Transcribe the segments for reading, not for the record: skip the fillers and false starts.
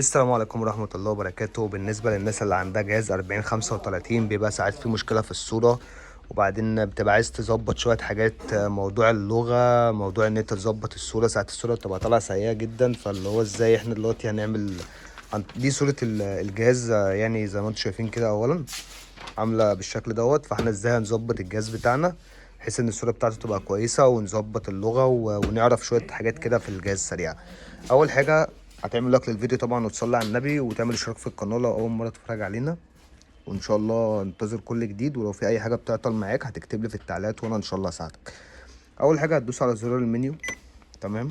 السلام عليكم ورحمة الله وبركاته. بالنسبة للناس اللي عندها جهاز 4035 بيبقى ساعات فيه مشكلة في الصورة، وبعدين بتبقى عايز تظبط شوية حاجات، موضوع اللغة، موضوع ان انت تظبط الصورة. ساعات الصورة بتبقى طالعة سيئة جدا، فاللي هو ازاي احنا دلوقتي هنعمل دي صورة الجهاز، يعني زي ما انتم شايفين كده اولا عاملة بالشكل دوت. فاحنا ازاي هنظبط الجهاز بتاعنا بحيث ان الصورة بتاعته تبقى كويسة، ونظبط اللغة ونعرف شوية حاجات كده في الجهاز سريعة. اول حاجة هتعمل لايك للفيديو طبعا، وتصلي على النبي، وتعمل اشتراك في القناه لو اول مره تتفرج علينا. وان شاء الله انتظر كل جديد، ولو في اي حاجه بتعطل معاك هتكتب لي في التعليقات وانا ان شاء الله اساعدك. اول حاجه هتدوس على زرار المنيو. تمام.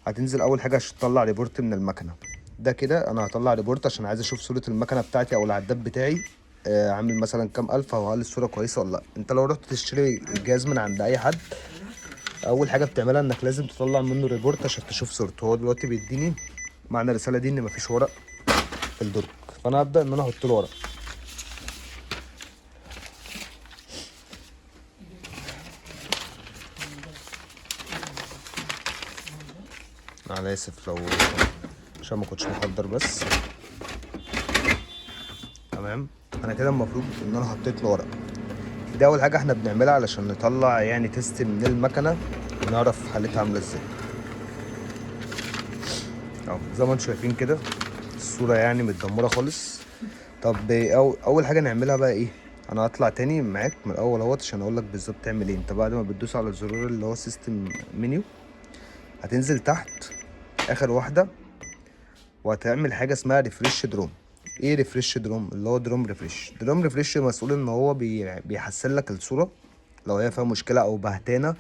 هتنزل اول حاجه عشان تطلع ريبورت من المكنه. ده كده انا هطلع ريبورت عشان عايز اشوف صوره المكنه بتاعتي او العداد بتاعي عامل مثلا كام الف، او هل الصوره كويسه ولا لا. انت لو رحت تشتري الجهاز من عند اي حد، اول حاجه بتعملها انك لازم تطلع منه ريبورت عشان تشوف صورته. هو دلوقتي بيديني معنى الرساله دي ان مفيش ورق في الدرج، فانا هبدا ان انا احط له ورق. انا اسف لو عشان ما كنتش محضر بس. تمام. انا كده المفروض ان انا حطيت له ورق. دي اول حاجه احنا بنعملها علشان نطلع يعني تيست من المكنه ونعرف حالتها عامله ازاي. اهو زي ما انتم شايفين كده الصوره يعني متدمره خالص. طب اول حاجه نعملها بقى ايه؟ انا هطلع تاني معاك من الاول اهوت عشان اقول لك بالظبط تعمل ايه. انت بعد ما بتدوس على الزرار اللي هو سيستم منيو، هتنزل تحت اخر واحده، وهتعمل حاجه اسمها ريفريش دروم. ايه ريفريش دروم؟ اللي هو دروم ريفريش. دروم ريفريش مسؤول ان هو بيحسن لك الصوره لو هي فيها مشكله او بهتانه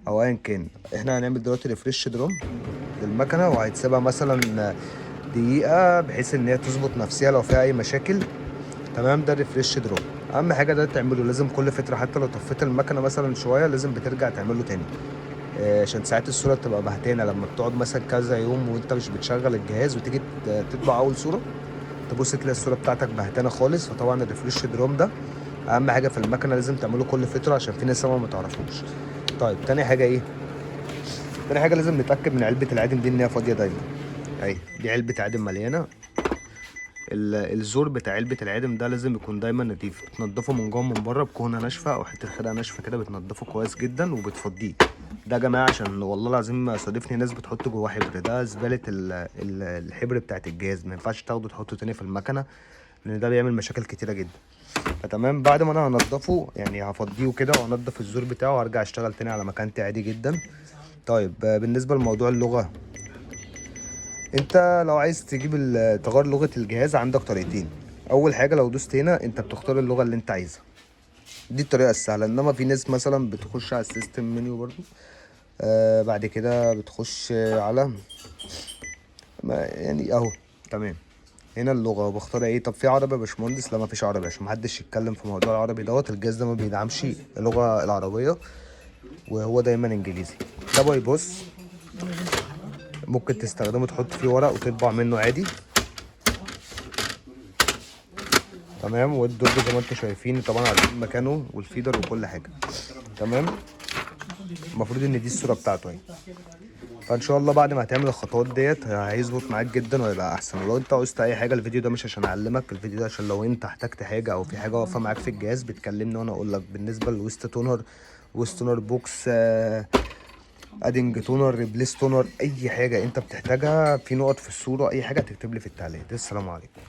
او ايا كان. احنا هنعمل دلوقتي ريفريش دروم للمكنه، وهتسيبها مثلا دقيقه بحيث ان هي تظبط نفسها لو فيها اي مشاكل. تمام. ده ريفريش دروم. اهم حاجه ده تعمله لازم كل فتره، حتى لو طفيت المكنه مثلا شويه لازم بترجع تعمله تاني، عشان ساعات الصوره بتبقى بهتانه لما بتقعد مثلا كذا يوم وانت مش بتشغل الجهاز، وتيجي تطبع اول صوره تبص تلاقي الصوره بتاعتك بهتانه خالص. فطبعا الريفريش دروم ده اهم حاجه في المكنه لازم تعمله كل فتره، عشان في ناس ما تعرفوش. طيب تاني حاجه ايه؟ تاني حاجه لازم نتاكد من علبه العادم دي ان هي فاضيه دايما. اهي دي علبه عادم مليانه. الزور بتاع علبه العادم ده لازم يكون دايما نضيف، بتنضفه من جوه من بره بكونه ناشفه او حته خرقه ناشفه كده، بتنضفه كويس جدا وبتفضيه. ده يا جماعه عشان والله العظيم صادفني ناس بتحط جواه حبر، ده زباله الحبر بتاعت الجهاز، ما ينفعش تاخده تحطه تاني في المكنه لان ده بيعمل مشاكل كتيره جدا. فتمام. بعد ما انا هنضفه يعني هفضيه كده وهنضف الزور بتاعه وهرجع اشتغل تاني على مكانتي عادي جدا. طيب بالنسبه لموضوع اللغه، انت لو عايز تجيب تغير لغه الجهاز عندك طريقتين. اول حاجه لو دوست هنا انت بتختار اللغه اللي انت عايزها، دي الطريقه السهله. انما في ناس مثلا بتخش على السيستم منيو برضو، بعد كده بتخش على يعني اهو. تمام. هنا اللغه بختار ايه. طب في عربي يا باشمهندس؟ لا مفيش عربي عشان محدش يتكلم في موضوع العربي دوت. الجهاز ده ما بيدعمش اللغه العربيه وهو دايما انجليزي. ده باي بص، ممكن تستخدمه تحط فيه ورق وتطبع منه عادي. تمام. والدرج زي ما انتم شايفين طبعا عارفين مكانه والفيدر وكل حاجه. تمام. المفروض ان دي الصوره بتاعته اهي. فان شاء الله بعد ما هتعمل الخطوات ديت هيظبط معاك جدا وهيبقى احسن. ولو انت عوزت اي حاجه، الفيديو ده مش عشان اعلمك، الفيديو ده عشان لو انت احتجت حاجه او في حاجه واقفه معاك في الجهاز بتكلمني وانا اقول لك. بالنسبه للويست تونر، ويست تونر بوكس، ادنج تونر، ريبليس تونر، اي حاجه انت بتحتاجها في نقط في الصوره، اي حاجه تكتب لي في التعليقات. السلام عليكم.